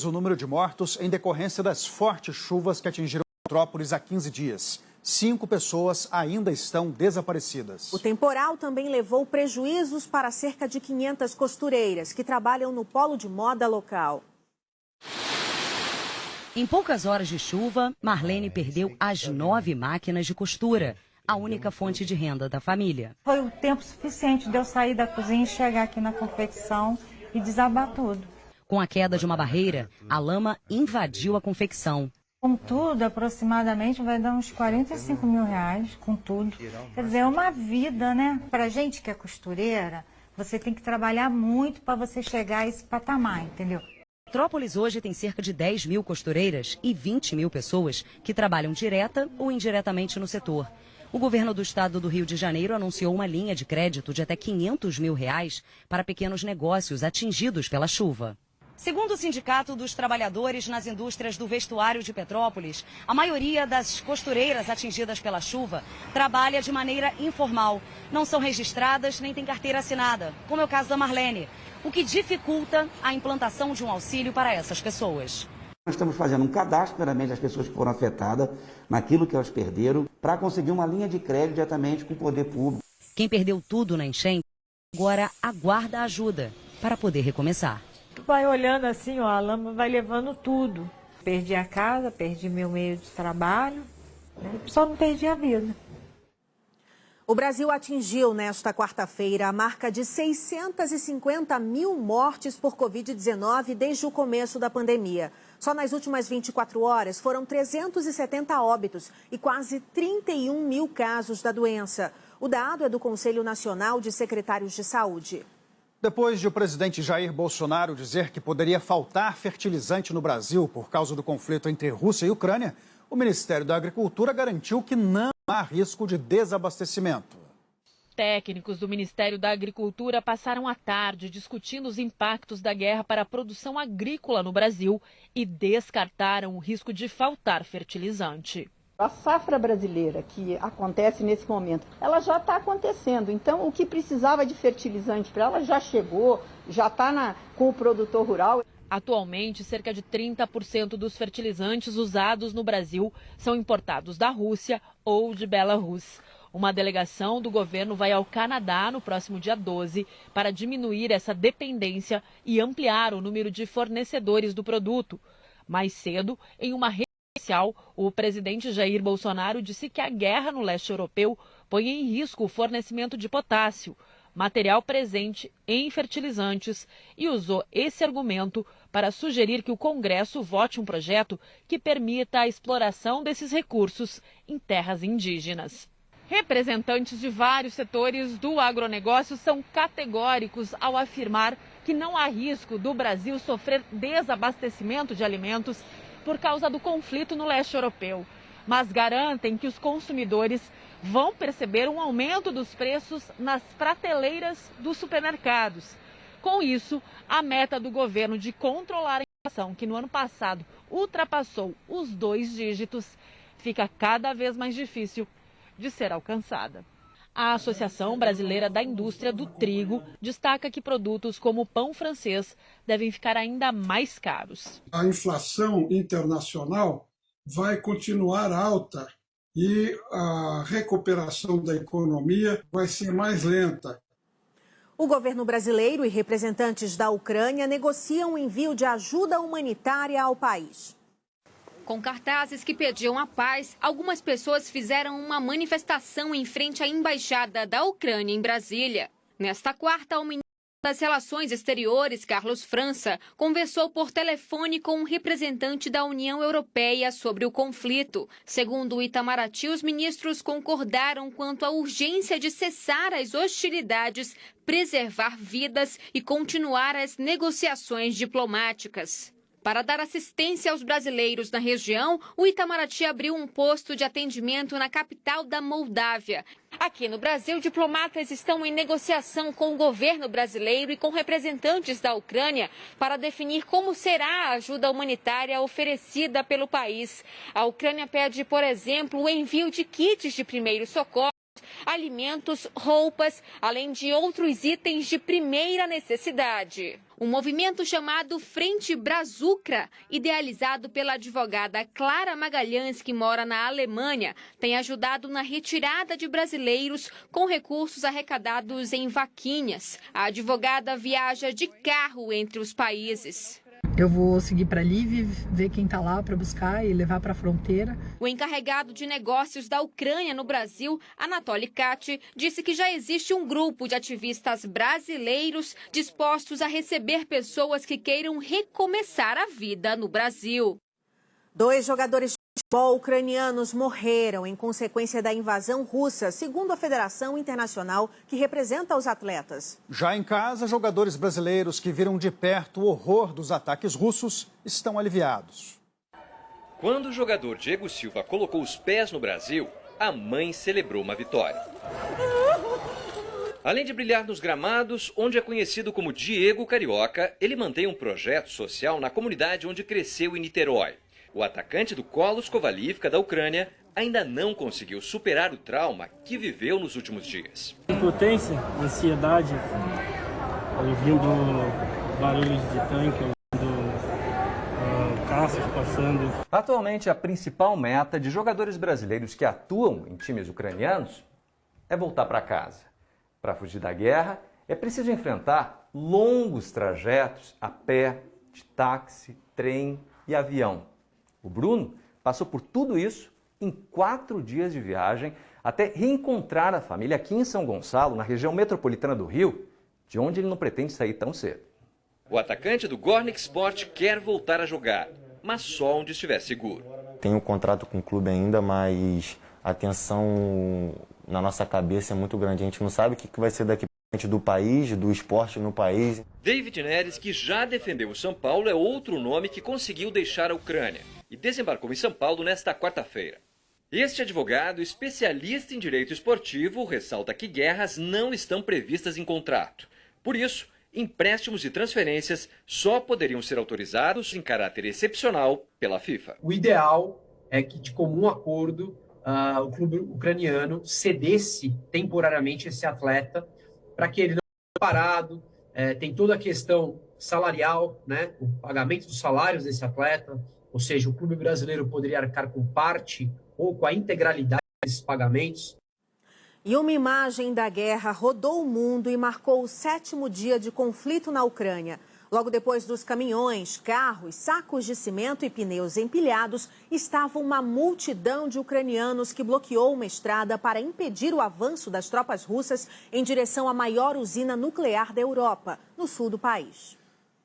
o número de mortos em decorrência das fortes chuvas que atingiram Petrópolis há 15 dias. 5 pessoas ainda estão desaparecidas. O temporal também levou prejuízos para cerca de 500 costureiras que trabalham no polo de moda local. Em poucas horas de chuva, Marlene perdeu as 9 máquinas de costura, a única fonte de renda da família. Foi o tempo suficiente de eu sair da cozinha e chegar aqui na confecção e desabar tudo. Com a queda de uma barreira, a lama invadiu a confecção. Com tudo, aproximadamente, vai dar uns 45 mil reais, com tudo. Quer dizer, é uma vida, né? Pra gente que é costureira, você tem que trabalhar muito para você chegar a esse patamar, entendeu? Petrópolis hoje tem cerca de 10 mil costureiras e 20 mil pessoas que trabalham direta ou indiretamente no setor. O governo do estado do Rio de Janeiro anunciou uma linha de crédito de até 500 mil reais para pequenos negócios atingidos pela chuva. Segundo o Sindicato dos Trabalhadores nas Indústrias do Vestuário de Petrópolis, a maioria das costureiras atingidas pela chuva trabalha de maneira informal. Não são registradas nem têm carteira assinada, como é o caso da Marlene, o que dificulta a implantação de um auxílio para essas pessoas. Nós estamos fazendo um cadastro, primeiramente, das pessoas que foram afetadas, naquilo que elas perderam, para conseguir uma linha de crédito diretamente com o poder público. Quem perdeu tudo na enchente, agora aguarda ajuda para poder recomeçar. Vai olhando assim, ó, a lama vai levando tudo. Perdi a casa, perdi meu meio de trabalho, né? Só não perdi a vida. O Brasil atingiu nesta quarta-feira a marca de 650 mil mortes por Covid-19 desde o começo da pandemia. Só nas últimas 24 horas foram 370 óbitos e quase 31 mil casos da doença. O dado é do Conselho Nacional de Secretários de Saúde. Depois de o presidente Jair Bolsonaro dizer que poderia faltar fertilizante no Brasil por causa do conflito entre Rússia e Ucrânia, o Ministério da Agricultura garantiu que não há risco de desabastecimento. Técnicos do Ministério da Agricultura passaram a tarde discutindo os impactos da guerra para a produção agrícola no Brasil e descartaram o risco de faltar fertilizante. A safra brasileira que acontece nesse momento, ela já está acontecendo. Então, o que precisava de fertilizante para ela já chegou, já está com o produtor rural. Atualmente, cerca de 30% dos fertilizantes usados no Brasil são importados da Rússia ou de Belarus. Uma delegação do governo vai ao Canadá no próximo dia 12 para diminuir essa dependência e ampliar o número de fornecedores do produto. Mais cedo, em uma rede social, o presidente Jair Bolsonaro disse que a guerra no leste europeu põe em risco o fornecimento de potássio, material presente em fertilizantes, e usou esse argumento para sugerir que o Congresso vote um projeto que permita a exploração desses recursos em terras indígenas. Representantes de vários setores do agronegócio são categóricos ao afirmar que não há risco do Brasil sofrer desabastecimento de alimentos por causa do conflito no leste europeu, mas garantem que os consumidores vão perceber um aumento dos preços nas prateleiras dos supermercados. Com isso, a meta do governo de controlar a inflação, que no ano passado ultrapassou os 2 dígitos, fica cada vez mais difícil de ser alcançada. A Associação Brasileira da Indústria do Trigo destaca que produtos como o pão francês devem ficar ainda mais caros. A inflação internacional vai continuar alta e a recuperação da economia vai ser mais lenta. O governo brasileiro e representantes da Ucrânia negociam o envio de ajuda humanitária ao país. Com cartazes que pediam a paz, algumas pessoas fizeram uma manifestação em frente à embaixada da Ucrânia em Brasília. Nesta quarta, o ministro das Relações Exteriores, Carlos França, conversou por telefone com um representante da União Europeia sobre o conflito. Segundo o Itamaraty, os ministros concordaram quanto à urgência de cessar as hostilidades, preservar vidas e continuar as negociações diplomáticas. Para dar assistência aos brasileiros na região, o Itamaraty abriu um posto de atendimento na capital da Moldávia. Aqui no Brasil, diplomatas estão em negociação com o governo brasileiro e com representantes da Ucrânia para definir como será a ajuda humanitária oferecida pelo país. A Ucrânia pede, por exemplo, o envio de kits de primeiros socorros, alimentos, roupas, além de outros itens de primeira necessidade. Um movimento chamado Frente Brazucra, idealizado pela advogada Clara Magalhães, que mora na Alemanha, tem ajudado na retirada de brasileiros com recursos arrecadados em vaquinhas. A advogada viaja de carro entre os países. Eu vou seguir para Lviv, ver quem está lá para buscar e levar para a fronteira. O encarregado de negócios da Ucrânia no Brasil, Anatoly Kati, disse que já existe um grupo de ativistas brasileiros dispostos a receber pessoas que queiram recomeçar a vida no Brasil. 2 jogadores de futebol ucranianos morreram em consequência da invasão russa, segundo a Federação Internacional que representa os atletas. Já em casa, jogadores brasileiros que viram de perto o horror dos ataques russos estão aliviados. Quando o jogador Diego Silva colocou os pés no Brasil, a mãe celebrou uma vitória. Além de brilhar nos gramados, onde é conhecido como Diego Carioca, ele mantém um projeto social na comunidade onde cresceu em Niterói. O atacante do Kolos Kovalivka da Ucrânia ainda não conseguiu superar o trauma que viveu nos últimos dias. Impotência, ansiedade, ouvindo barulhos de tanque, ouvindo caças passando. Atualmente, a principal meta de jogadores brasileiros que atuam em times ucranianos é voltar para casa. Para fugir da guerra, é preciso enfrentar longos trajetos a pé, de táxi, trem e avião. O Bruno passou por tudo isso em 4 dias de viagem até reencontrar a família aqui em São Gonçalo, na região metropolitana do Rio, de onde ele não pretende sair tão cedo. O atacante do Gornik Sport quer voltar a jogar, mas só onde estiver seguro. Tenho um contrato com o clube ainda, mas a tensão na nossa cabeça é muito grande. A gente não sabe o que vai ser daqui para frente do país, do esporte no país. David Neres, que já defendeu o São Paulo, é outro nome que conseguiu deixar a Ucrânia e desembarcou em São Paulo nesta quarta-feira. Este advogado, especialista em direito esportivo, ressalta que guerras não estão previstas em contrato. Por isso, empréstimos e transferências só poderiam ser autorizados em caráter excepcional pela FIFA. O ideal é que, de comum acordo, o clube ucraniano cedesse temporariamente esse atleta para que ele não fique parado. Tem toda a questão salarial, né? O pagamento dos salários desse atleta, ou seja, o clube brasileiro poderia arcar com parte ou com a integralidade desses pagamentos. E uma imagem da guerra rodou o mundo e marcou o 7º dia de conflito na Ucrânia. Logo depois dos caminhões, carros, sacos de cimento e pneus empilhados, estava uma multidão de ucranianos que bloqueou uma estrada para impedir o avanço das tropas russas em direção à maior usina nuclear da Europa, no sul do país.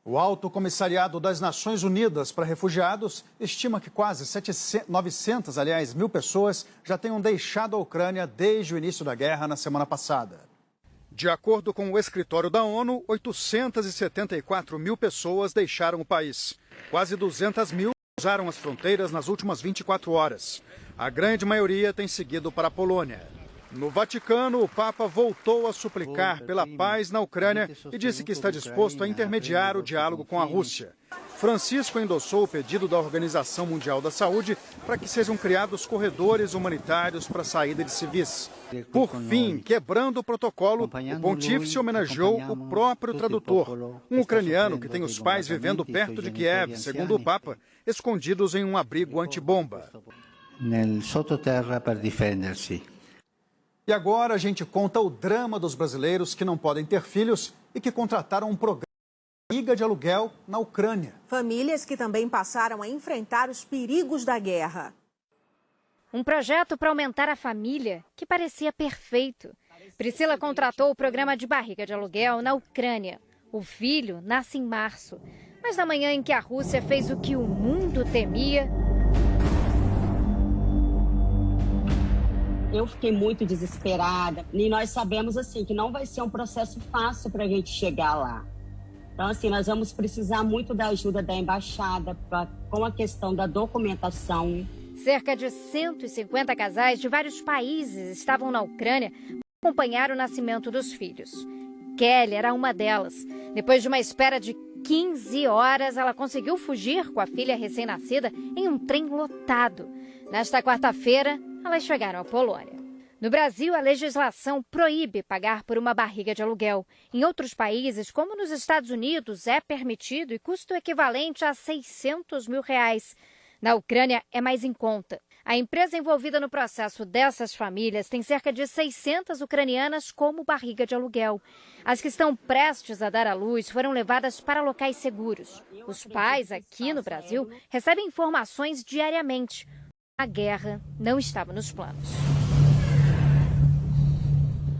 O Alto Comissariado das Nações Unidas para Refugiados estima que quase 900 mil pessoas já tenham deixado a Ucrânia desde o início da guerra na semana passada. De acordo com o escritório da ONU, 874 mil pessoas deixaram o país. Quase 200 mil cruzaram as fronteiras nas últimas 24 horas. A grande maioria tem seguido para a Polônia. No Vaticano, o Papa voltou a suplicar pela paz na Ucrânia e disse que está disposto a intermediar o diálogo com a Rússia. Francisco endossou o pedido da Organização Mundial da Saúde para que sejam criados corredores humanitários para a saída de civis. Por fim, quebrando o protocolo, o pontífice homenageou o próprio tradutor, um ucraniano que tem os pais vivendo perto de Kiev, segundo o Papa, escondidos em um abrigo antibomba. Nel sottoterra per difendersi. E agora a gente conta o drama dos brasileiros que não podem ter filhos e que contrataram um programa de liga de aluguel na Ucrânia. Famílias que também passaram a enfrentar os perigos da guerra. Um projeto para aumentar a família que parecia perfeito. Priscila contratou o programa de barriga de aluguel na Ucrânia. O filho nasce em março. Mas na manhã em que a Rússia fez o que o mundo temia... Eu fiquei muito desesperada e nós sabemos assim que não vai ser um processo fácil para a gente chegar lá. Então assim, nós vamos precisar muito da ajuda da embaixada com a questão da documentação. Cerca de 150 casais de vários países estavam na Ucrânia para acompanhar o nascimento dos filhos. Kelly era uma delas. Depois de uma espera de 15 horas, ela conseguiu fugir com a filha recém-nascida em um trem lotado. Nesta quarta-feira, elas chegaram à Polônia. No Brasil, a legislação proíbe pagar por uma barriga de aluguel. Em outros países, como nos Estados Unidos, é permitido e custa o equivalente a R$600 mil. Na Ucrânia, é mais em conta. A empresa envolvida no processo dessas famílias tem cerca de 600 ucranianas como barriga de aluguel. As que estão prestes a dar à luz foram levadas para locais seguros. Os pais, aqui no Brasil, recebem informações diariamente. A guerra não estava nos planos.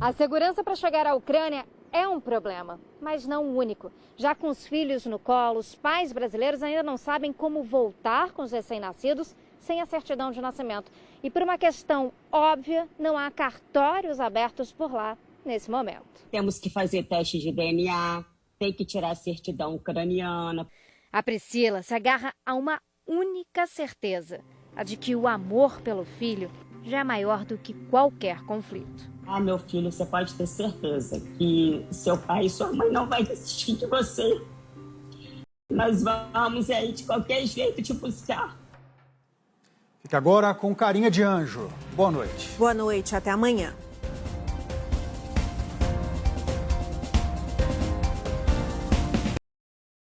A segurança para chegar à Ucrânia é um problema, mas não o único. Já com os filhos no colo, os pais brasileiros ainda não sabem como voltar com os recém-nascidos sem a certidão de nascimento. E por uma questão óbvia, não há cartórios abertos por lá nesse momento. Temos que fazer teste de DNA, tem que tirar a certidão ucraniana. A Priscila se agarra a uma única certeza, a de que o amor pelo filho já é maior do que qualquer conflito. Ah, meu filho, você pode ter certeza que seu pai e sua mãe não vai desistir de você. Nós vamos aí de qualquer jeito te buscar. Fica agora com carinha de anjo. Boa noite. Boa noite, até amanhã.